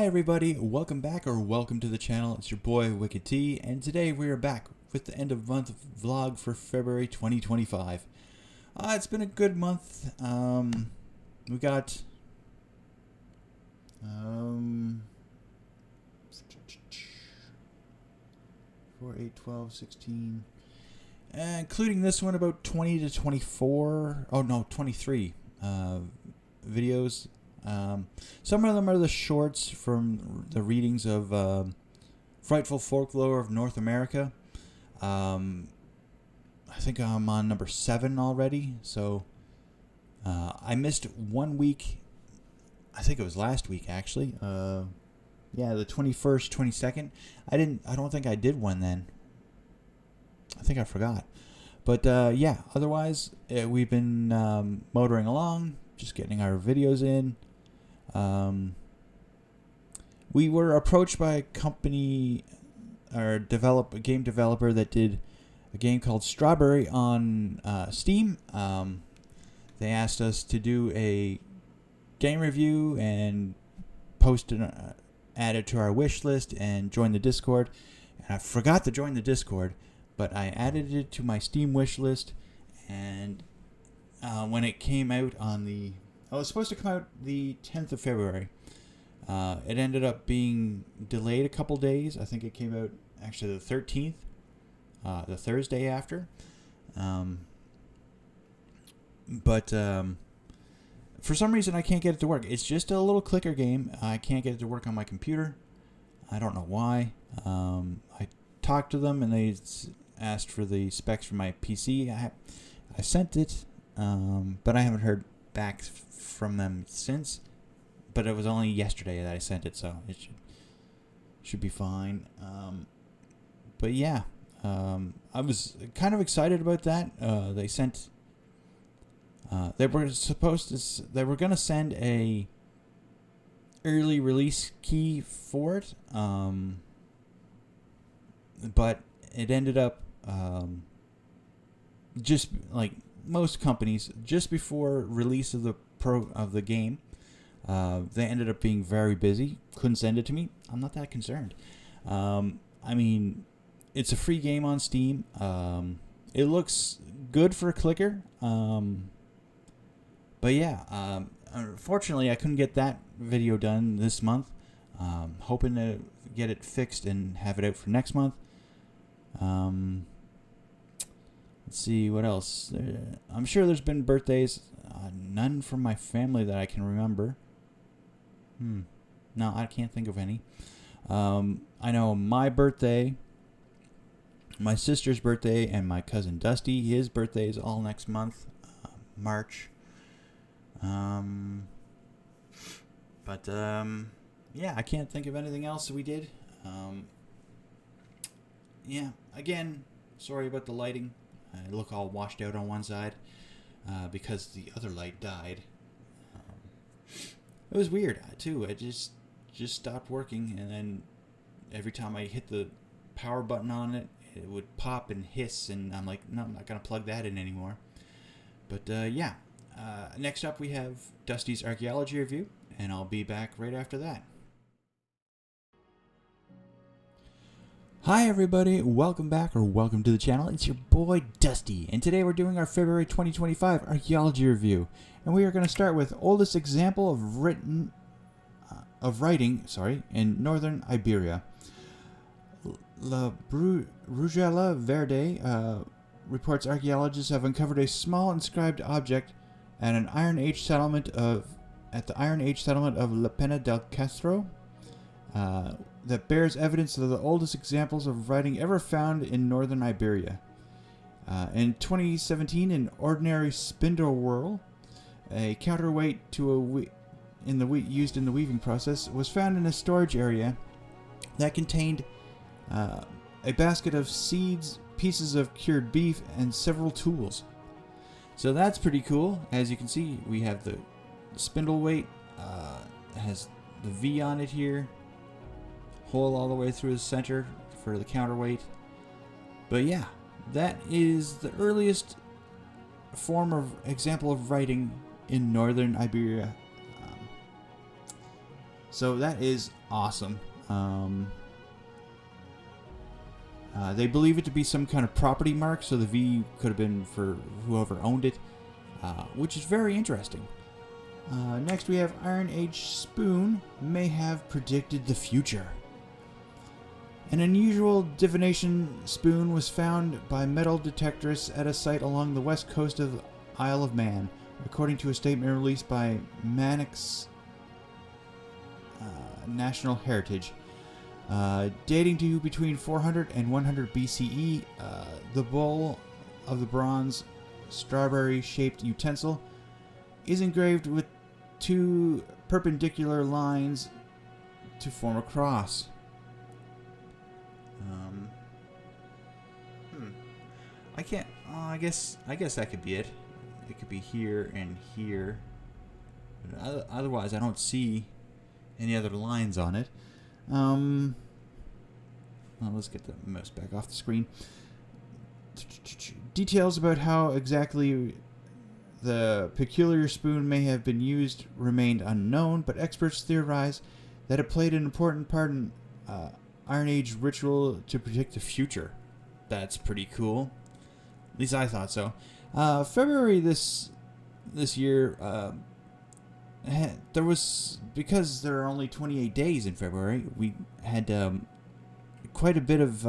everybody, welcome back or welcome to the channel. It's your boy Wicked T, and today we are back with the end of month vlog for February 2025. It's been a good month. We got 4, 8, 12, 16, including this one, about 20 to 24, oh no, 23 videos. Some of them are the shorts from the readings of Frightful Folklore of North America. I think I'm on number 7 already, so I missed 1 week. I think it was last week, actually. Yeah, the 21st, 22nd. I don't think I did one then. I think I forgot. But yeah, otherwise we've been motoring along, just getting our videos in. We were approached by a company or a game developer that did a game called Strawberry on Steam. They asked us to do a game review and add it to our wish list and join the Discord. And I forgot to join the Discord, but I added it to my Steam wish list. And when it came out it was supposed to come out the 10th of February. It ended up being delayed a couple days. I think it came out actually the 13th, the Thursday after. But for some reason I can't get it to work. It's just a little clicker game. I can't get it to work on my computer. I don't know why. I talked to them and they asked for the specs for my PC. I sent it, but I haven't heard back from them since. But it was only yesterday that I sent it, so it should be fine. But yeah, I was kind of excited about that. They were gonna send a early release key for it, but it ended up just like most companies, just before release of the game. They ended up being very busy. Couldn't send it to me. I'm not that concerned. I mean, it's a free game on Steam. It looks good for a clicker. But yeah, unfortunately, I couldn't get that video done this month. Hoping to get it fixed and have it out for next month. Let's see what else. I'm sure there's been birthdays. None from my family that I can remember. No, I can't think of any. I know my birthday, my sister's birthday, and my cousin Dustee, his birthday is all next month, March. Yeah, I can't think of anything else we did. Yeah, again, sorry about the lighting. I look all washed out on one side because the other light died. It was weird too. It just stopped working, and then every time I hit the power button on it, it would pop and hiss, and I'm like, no, I'm not gonna plug that in anymore. But yeah, next up we have Dustee's archaeology review, and I'll be back right after that. Hi everybody, welcome back or welcome to the channel. It's your boy Dustee, and today we're doing our February 2025 archaeology review, and we are going to start with oldest example of writing in northern Iberia. La Brugela Verde reports archaeologists have uncovered a small inscribed object at the Iron Age settlement of La Pena del Castro. That bears evidence of the oldest examples of writing ever found in northern Iberia. In 2017, an ordinary spindle whorl, a counterweight used in the weaving process, was found in a storage area that contained a basket of seeds, pieces of cured beef, and several tools. So that's pretty cool. As you can see, we have the spindle weight. It has the V on it here. Hole all the way through the center for the counterweight. But yeah, that is the earliest example of writing in northern Iberia. So that is awesome. They believe it to be some kind of property mark, so the V could have been for whoever owned it, which is very interesting. Next we have Iron Age spoon may have predicted the future. An unusual divination spoon was found by metal detectorists at a site along the west coast of Isle of Man, according to a statement released by Mannix National Heritage. Dating to between 400 and 100 BCE, the bowl of the bronze strawberry-shaped utensil is engraved with two perpendicular lines to form a cross. I can't. I guess that could be it. It could be here and here. But otherwise, I don't see any other lines on it. Well, let's get the mouse back off the screen. Details about how exactly the peculiar spoon may have been used remained unknown, but experts theorize that it played an important part in Iron Age ritual to predict the future. That's pretty cool. At least I thought so. February this year, there was, because there are only 28 days in February, we had quite a bit of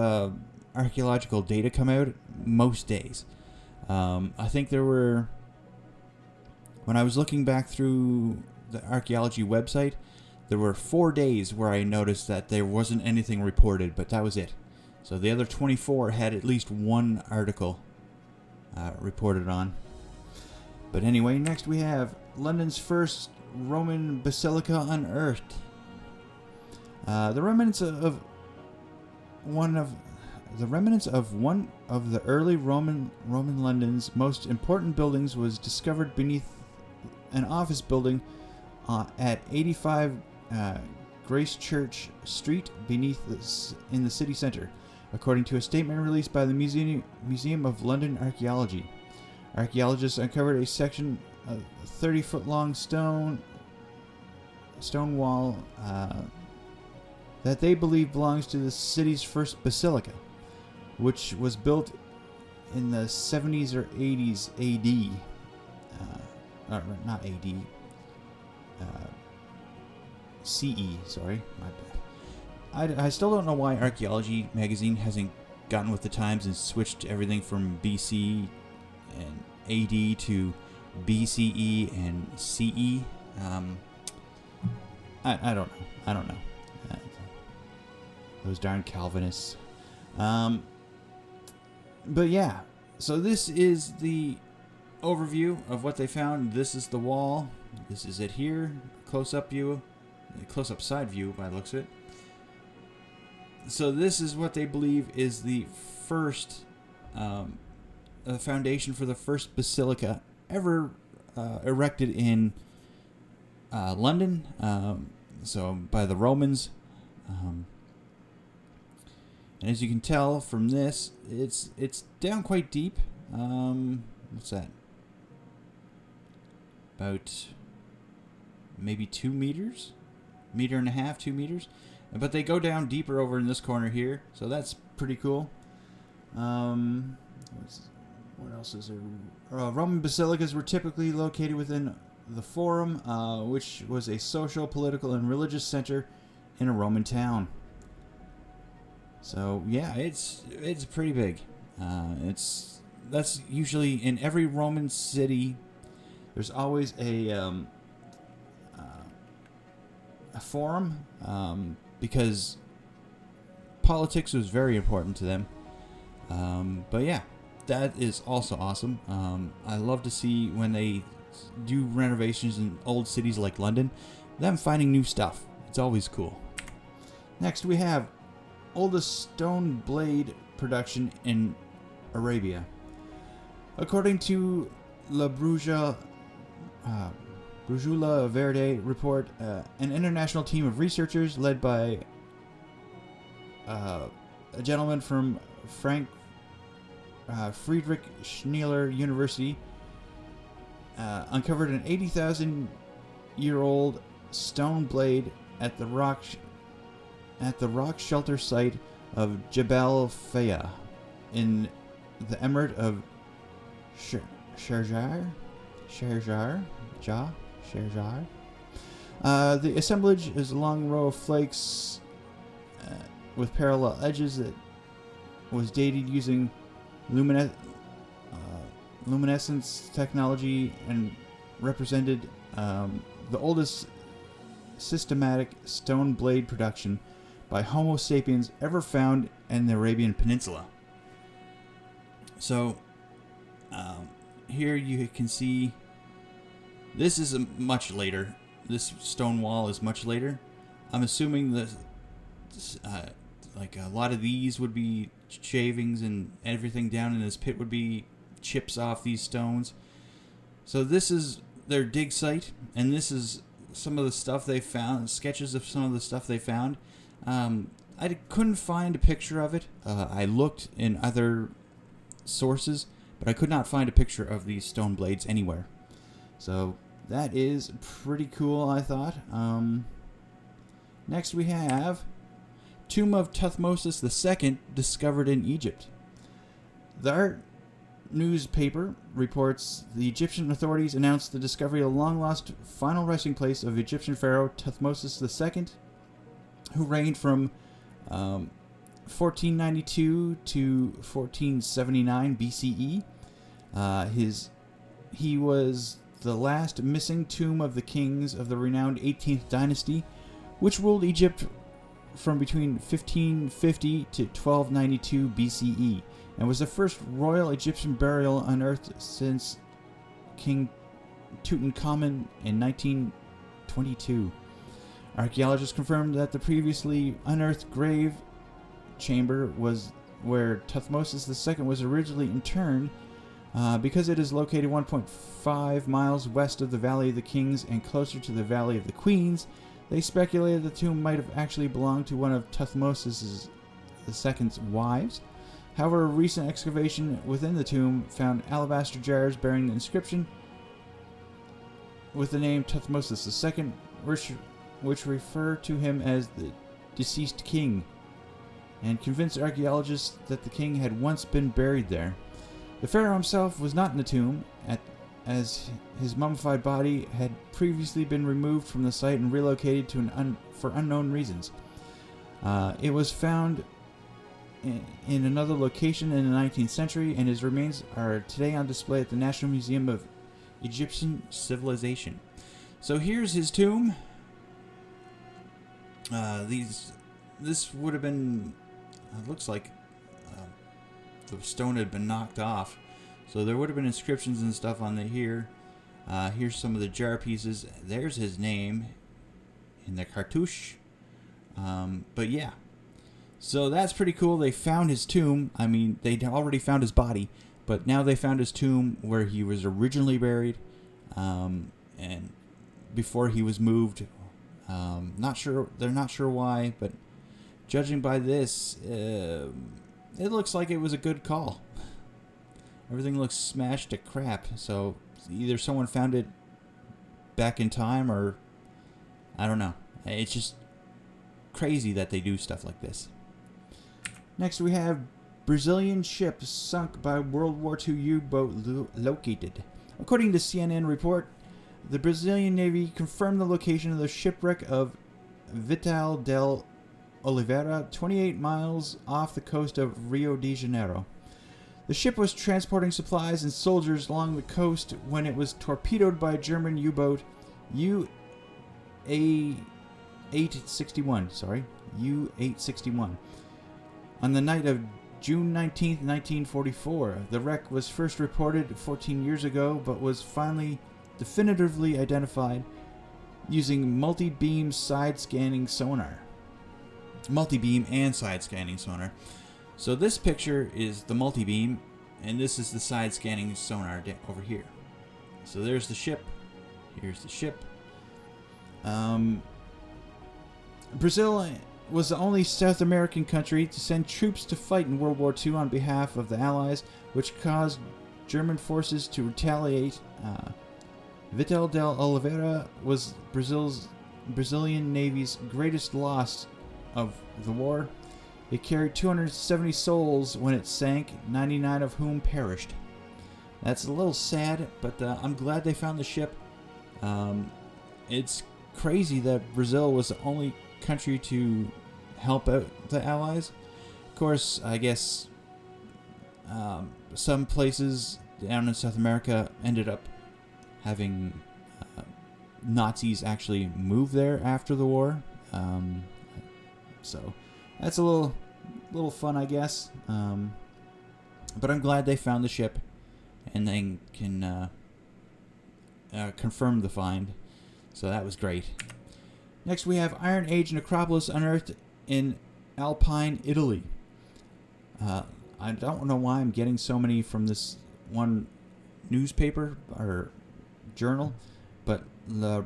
archaeological data come out most days. I think there were, when I was looking back through the archaeology website, there were 4 days where I noticed that there wasn't anything reported, but that was it. So the other 24 had at least one article reported on. But anyway, next we have London's first Roman basilica unearthed. The remnants of one of the early Roman London's most important buildings was discovered beneath an office building at 85 Grace Church Street in the city centre, according to a statement released by the Museum of London Archaeology. Archaeologists uncovered a section of 30-foot long stone wall that they believe belongs to the city's first basilica, which was built in the 70s or 80s AD. Not AD. CE, sorry, my bad. I still don't know why Archaeology magazine hasn't gotten with the times and switched everything from BC and AD to BCE and CE. I don't know. Those darn Calvinists. But yeah, so this is the overview of what they found. This is the wall. This is it here. Close-up view. Close-up side view by the looks of it. So this is what they believe is the first foundation for the first basilica ever erected in London. So by the Romans. And as you can tell from this, it's down quite deep. What's that? About maybe 2 meters? Meter and a half, 2 meters. But they go down deeper over in this corner here, so that's pretty cool. What else is there? Roman basilicas were typically located within the Forum, which was a social, political, and religious center in a Roman town. So yeah, it's pretty big. That's usually in every Roman city. There's always a forum, because politics was very important to them. But yeah, that is also awesome. I love to see when they do renovations in old cities like London, them finding new stuff. It's always cool. Next we have oldest stone blade production in Arabia. According to La Brujula Verde report, an international team of researchers led by a gentleman from Friedrich Schiller University uncovered an 80,000-year-old stone blade at the rock at the rock shelter site of Jebel Faya in the Emirate of Sharjah. The assemblage is a long row of flakes with parallel edges that was dated using luminescence technology and represented the oldest systematic stone blade production by Homo sapiens ever found in the Arabian Peninsula. So here you can see this is much later. This stone wall is much later. I'm assuming that like a lot of these would be shavings and everything down in this pit would be chips off these stones. So this is their dig site, and this is some of the stuff they found, sketches of some of the stuff they found. I couldn't find a picture of it. I looked in other sources, but I could not find a picture of these stone blades anywhere. So that is pretty cool, I thought. Next we have Tomb of Thutmose II discovered in Egypt. The Art newspaper reports the Egyptian authorities announced the discovery of the long-lost final resting place of Egyptian pharaoh Thutmose II, who reigned from 1492 to 1479 BCE. He was the last missing tomb of the kings of the renowned 18th dynasty, which ruled Egypt from between 1550 to 1292 BCE, and was the first royal Egyptian burial unearthed since King Tutankhamun in 1922. Archaeologists confirmed that the previously unearthed grave chamber was where Thutmose II was originally interned. Because it is located 1.5 miles west of the Valley of the Kings and closer to the Valley of the Queens, they speculated the tomb might have actually belonged to one of Thutmose II's wives. However, a recent excavation within the tomb found alabaster jars bearing the inscription with the name Thutmose II, which refer to him as the deceased king, and convinced archaeologists that the king had once been buried there. The pharaoh himself was not in the tomb, as his mummified body had previously been removed from the site and relocated to for unknown reasons. It was found in another location in the 19th century, and his remains are today on display at the National Museum of Egyptian Civilization. So here's his tomb. This would have been, it looks like the stone had been knocked off, so there would have been inscriptions and stuff on here. Here's some of the jar pieces. There's his name in the cartouche. But yeah, so that's pretty cool. They found his tomb. I mean, they'd already found his body, but now they found his tomb where he was originally buried, and before he was moved. Not sure. They're not sure why, but judging by this, it looks like it was a good call. Everything looks smashed to crap, so either someone found it back in time, or I don't know. It's just crazy that they do stuff like this. Next we have Brazilian ship sunk by World War II U-boat located. According to CNN report, the Brazilian Navy confirmed the location of the shipwreck of Vital del Oliveira, 28 miles off the coast of Rio de Janeiro. The ship was transporting supplies and soldiers along the coast when it was torpedoed by a German U-boat U-861. On the night of June 19, 1944, the wreck was first reported 14 years ago, but was finally definitively identified using multi-beam side-scanning sonar. Multi-beam and side-scanning sonar. So this picture is the multi-beam, and this is the side-scanning sonar over here. So there's the ship. Here's the ship. Brazil was the only South American country to send troops to fight in World War II on behalf of the Allies, which caused German forces to retaliate. Vital del Oliveira was Brazilian Navy's greatest loss of the war. It carried 270 souls when it sank, 99 of whom perished. That's a little sad, but I'm glad they found the ship. It's crazy that Brazil was the only country to help out the Allies. Of course, I guess some places down in South America ended up having Nazis actually move there after the war. So that's a little fun, I guess. But I'm glad they found the ship and they can confirm the find. So that was great. Next we have Iron Age necropolis unearthed in Alpine, Italy. I don't know why I'm getting so many from this one newspaper or journal, but La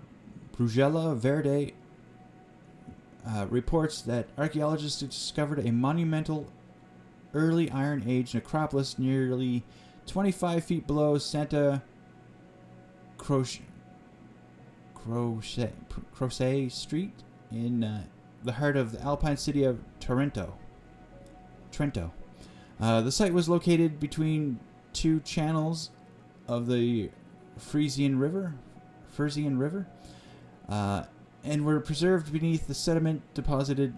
Brugella Verde reports that archaeologists discovered a monumental early Iron Age necropolis nearly 25 feet below Santa Croce Street in the heart of the Alpine city of Trento. The site was located between two channels of the Frisian River, and were preserved beneath the sediment deposited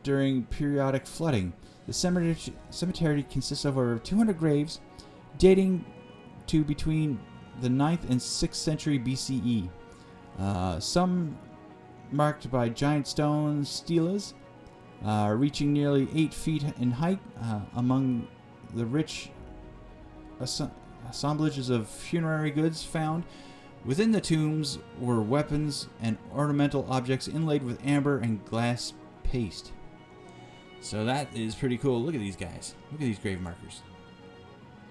during periodic flooding. The cemetery consists of over 200 graves dating to between the 9th and 6th century BCE. Some marked by giant stone stelas reaching nearly 8 feet in height. Among the rich assemblages of funerary goods found within the tombs were weapons and ornamental objects inlaid with amber and glass paste. So that is pretty cool. Look at these guys. Look at these grave markers.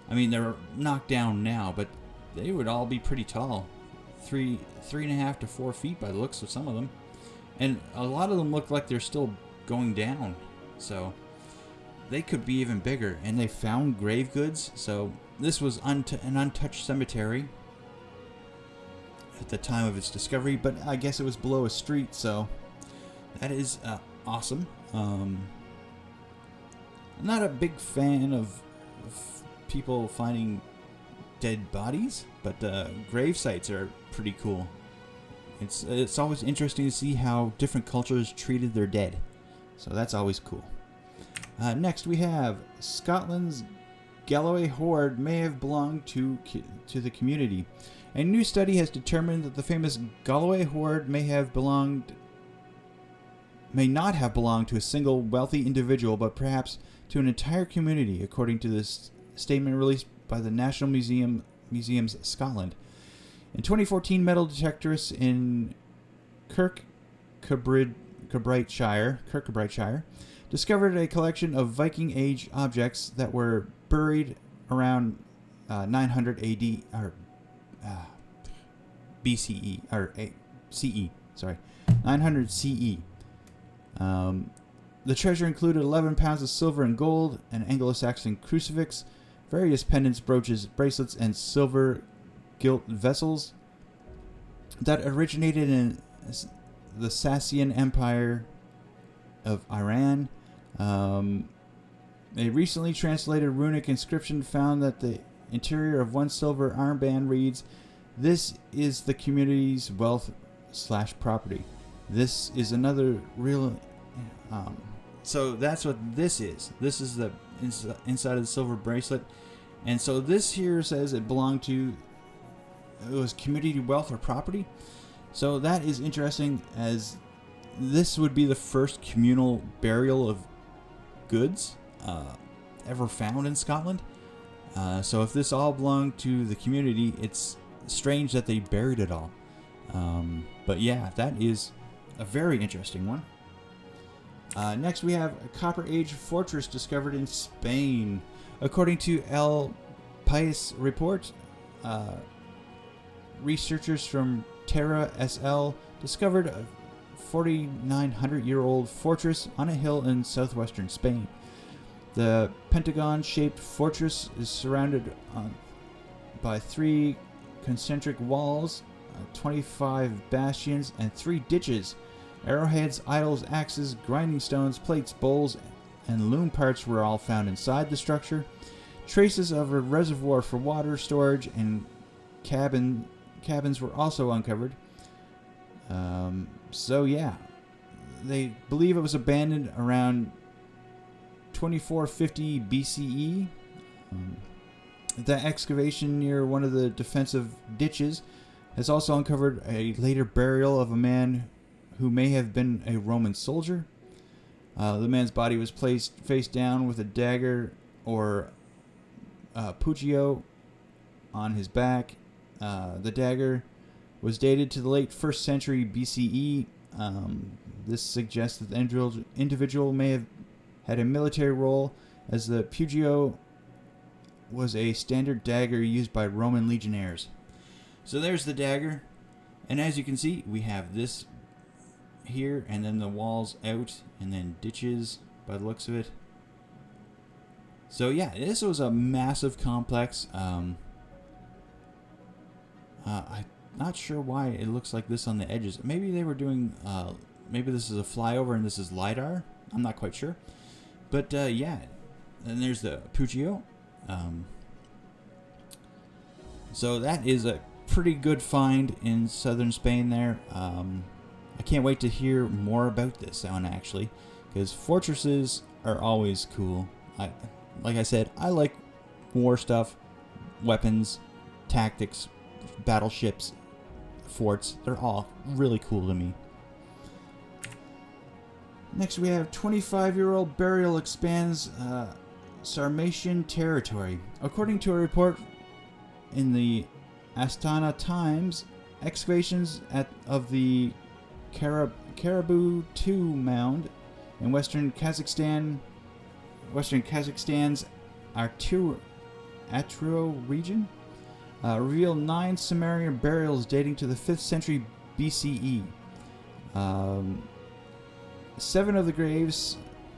I mean, they're knocked down now, but they would all be pretty tall. 3.5 to 4 feet by the looks of some of them. And a lot of them look like they're still going down. So they could be even bigger. And they found grave goods. So this was an untouched cemetery at the time of its discovery, but I guess it was below a street, so that is awesome. I'm not a big fan of people finding dead bodies, but grave sites are pretty cool. It's always interesting to see how different cultures treated their dead, so that's always cool. Next we have Scotland's Galloway hoard may have belonged to the community. A new study has determined that the famous Galloway hoard may not have belonged to a single wealthy individual, but perhaps to an entire community, according to this statement released by the National Museums Scotland. In 2014, metal detectorists in Kirkcudbrightshire discovered a collection of Viking Age objects that were buried around 900 AD or BCE or CE. Sorry, 900 CE. The treasure included 11 pounds of silver and gold, an Anglo-Saxon crucifix, various pendants, brooches, bracelets, and silver gilt vessels that originated in the Sassanian Empire of Iran. A recently translated runic inscription found that the interior of one silver armband reads, "This is the community's wealth/property." This is another real... so that's what this is. This is the inside of the silver bracelet. And so this here says it belonged to... it was community wealth or property. So that is interesting, as this would be the first communal burial of goods ever found in Scotland. So if this all belonged to the community, it's strange that they buried it all. But yeah, that is a very interesting one. Next we have a Copper Age fortress discovered in Spain. According to El País report, researchers from Terra SL discovered a 4,900-year-old fortress on a hill in southwestern Spain. The pentagon-shaped fortress is surrounded by 3 concentric walls, 25 bastions, and 3 ditches Arrowheads, idols, axes, grinding stones, plates, bowls, and loom parts were all found inside the structure. Traces of a reservoir for water storage and cabins were also uncovered. So yeah, they believe it was abandoned around 2450 BCE. The excavation near one of the defensive ditches has also uncovered a later burial of a man who may have been a Roman soldier. The man's body was placed face down with a dagger or pugio on his back. The dagger was dated to the late 1st century BCE. This suggests that the individual may have had a military role, as the pugio was a standard dagger used by Roman legionnaires. So there's the dagger, and as you can see, we have this here, and then the walls out, and then ditches by the looks of it. So yeah, this was a massive complex. I'm not sure why it looks like this on the edges. Maybe they were doing, maybe this is a flyover and this is LiDAR. I'm not quite sure. But yeah, and there's the Pugio. So that is a pretty good find in southern Spain there. I can't wait to hear more about this one, actually, because fortresses are always cool. Like I said, I like war stuff, weapons, tactics, battleships, forts. They're all really cool to me. Next we have 25-year-old burial expands Sarmatian territory. According to a report in the Astana Times, excavations of the Caribou II mound in western Kazakhstan's Atro region reveal 9 Sumerian burials dating to the 5th century BCE. 7 of the graves,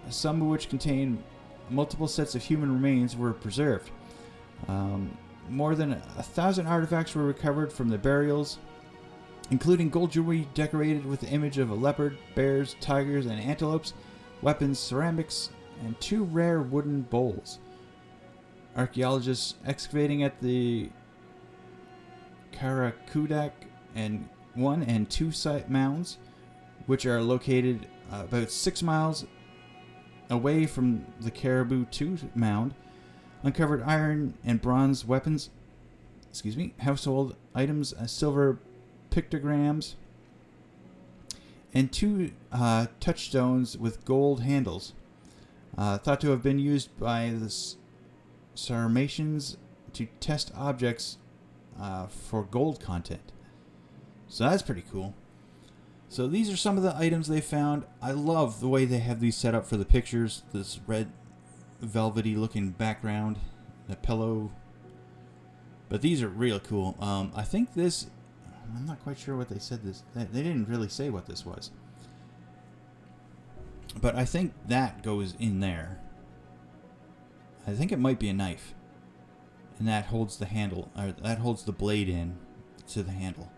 some of which contain multiple sets of human remains, were preserved. More than 1,000 artifacts were recovered from the burials, including gold jewelry decorated with the image of a leopard, bears, tigers, and antelopes, weapons, ceramics, and 2 rare wooden bowls. Archaeologists excavating at the Karakudak and 1 and 2 site mounds, which are located about 6 miles away from the Caribou II mound, uncovered iron and bronze weapons, household items, silver pictograms, and 2 touchstones with gold handles, thought to have been used by the Sarmatians to test objects for gold content. So that's pretty cool. So these are some of the items they found. I love the way they have these set up for the pictures. This red velvety looking background, the pillow. But these are real cool. I think this, I'm not quite sure what they said this, they didn't really say what this was. But I think that goes in there. I think it might be a knife. And that holds the handle, or that holds the blade in to the handle.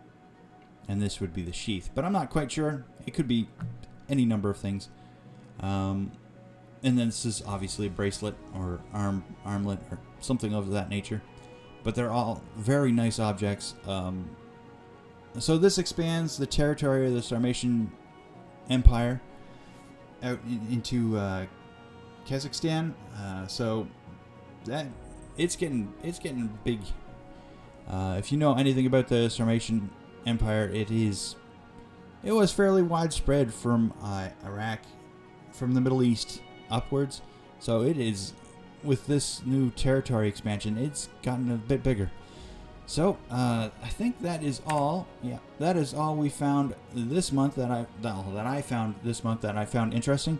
And this would be the sheath. But I'm not quite sure. It could be any number of things. And then this is obviously a bracelet or armlet or something of that nature. But they're all very nice objects. So this expands the territory of the Sarmatian Empire out into Kazakhstan. So that it's getting big. If you know anything about the Sarmatian Empire, it was fairly widespread from Iraq, from the Middle East upwards. So it is, with this new territory expansion, it's gotten a bit bigger. So I think that is all. Yeah, that is all we found this month that I found interesting.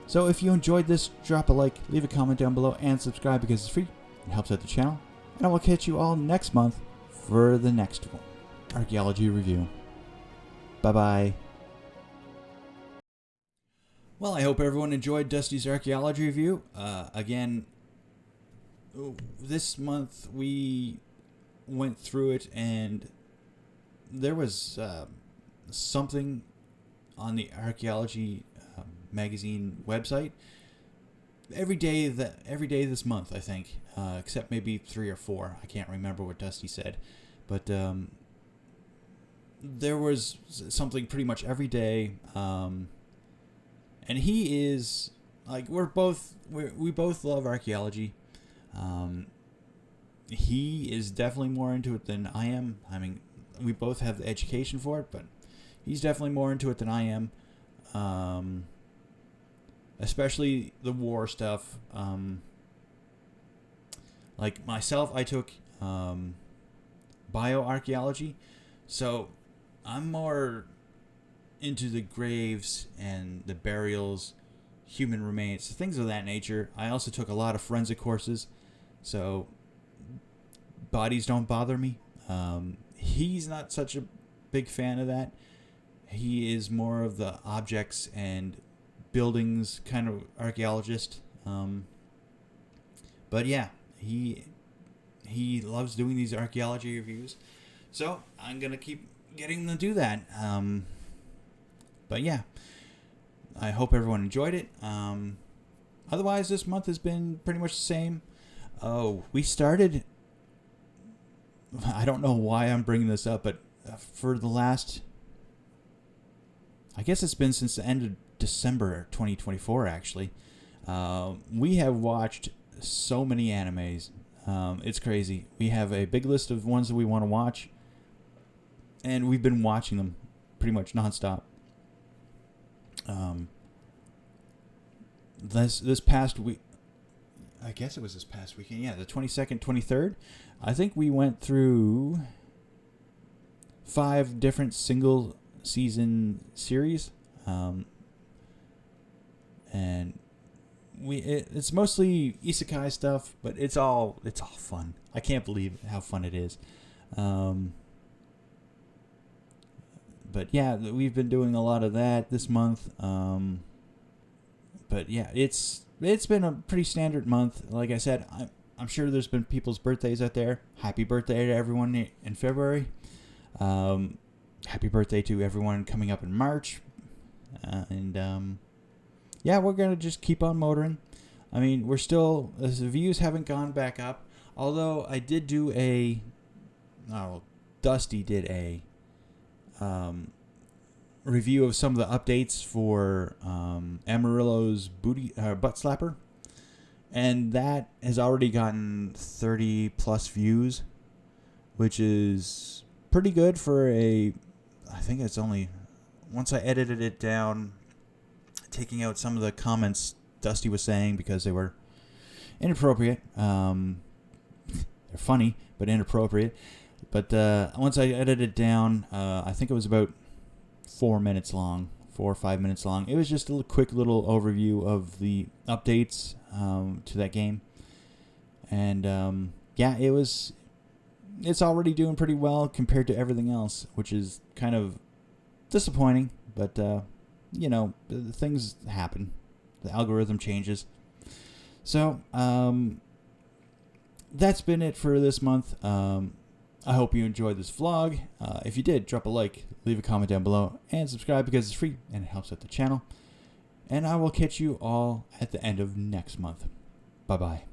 So if you enjoyed this, drop a like, leave a comment down below, and subscribe because it's free. It helps out the channel. And I will catch you all next month for the next one. Archaeology review. Bye-bye. Well, I hope everyone enjoyed Dustee's archaeology review. Again, this month we went through it, and there was something on the archaeology magazine website every day this month, I think, except maybe 3 or 4. I can't remember what Dustee said, but there was something pretty much every day. And he is like, we both love archaeology. He is definitely more into it than I am. I mean, we both have the education for it, but he's definitely more into it than I am. Especially the war stuff. Like myself, I took bioarchaeology, so I'm more into the graves and the burials, human remains, things of that nature. I also took a lot of forensic courses, so bodies don't bother me. He's not such a big fan of that. He is more of the objects and buildings kind of archaeologist. But yeah, he loves doing these archaeology reviews, so I'm gonna keep getting them to do that. But yeah, I hope everyone enjoyed it. Otherwise, this month has been pretty much the same. Oh, we started, I don't know why I'm bringing this up, but for the last, I guess it's been since the end of December 2024, actually. We have watched so many animes. It's crazy. We have a big list of ones that we want to watch, and we've been watching them pretty much nonstop. This past week, I guess it was this past weekend. Yeah, the 22nd, 23rd. I think we went through 5 different single season series, and it's mostly isekai stuff, but it's all fun. I can't believe how fun it is. But yeah, we've been doing a lot of that this month. But yeah, it's been a pretty standard month. Like I said, I'm sure there's been people's birthdays out there. Happy birthday to everyone in February. Happy birthday to everyone coming up in March. Yeah, we're going to just keep on motoring. I mean, the views haven't gone back up. Although I did do Dustee did a review of some of the updates for Amarillo's butt slapper. And that has already gotten 30 plus views, which is pretty good for I think it's only, once I edited it down, taking out some of the comments Dustee was saying because they were inappropriate. They're funny, but inappropriate. But once I edited it down, I think it was about 4 or 5 minutes long. It was just a quick little overview of the updates to that game. And yeah, it's already doing pretty well compared to everything else, which is kind of disappointing. But, things happen. The algorithm changes. So, that's been it for this month. I hope you enjoyed this vlog. If you did, drop a like, leave a comment down below, and subscribe because it's free and it helps out the channel. And I will catch you all at the end of next month. Bye-bye.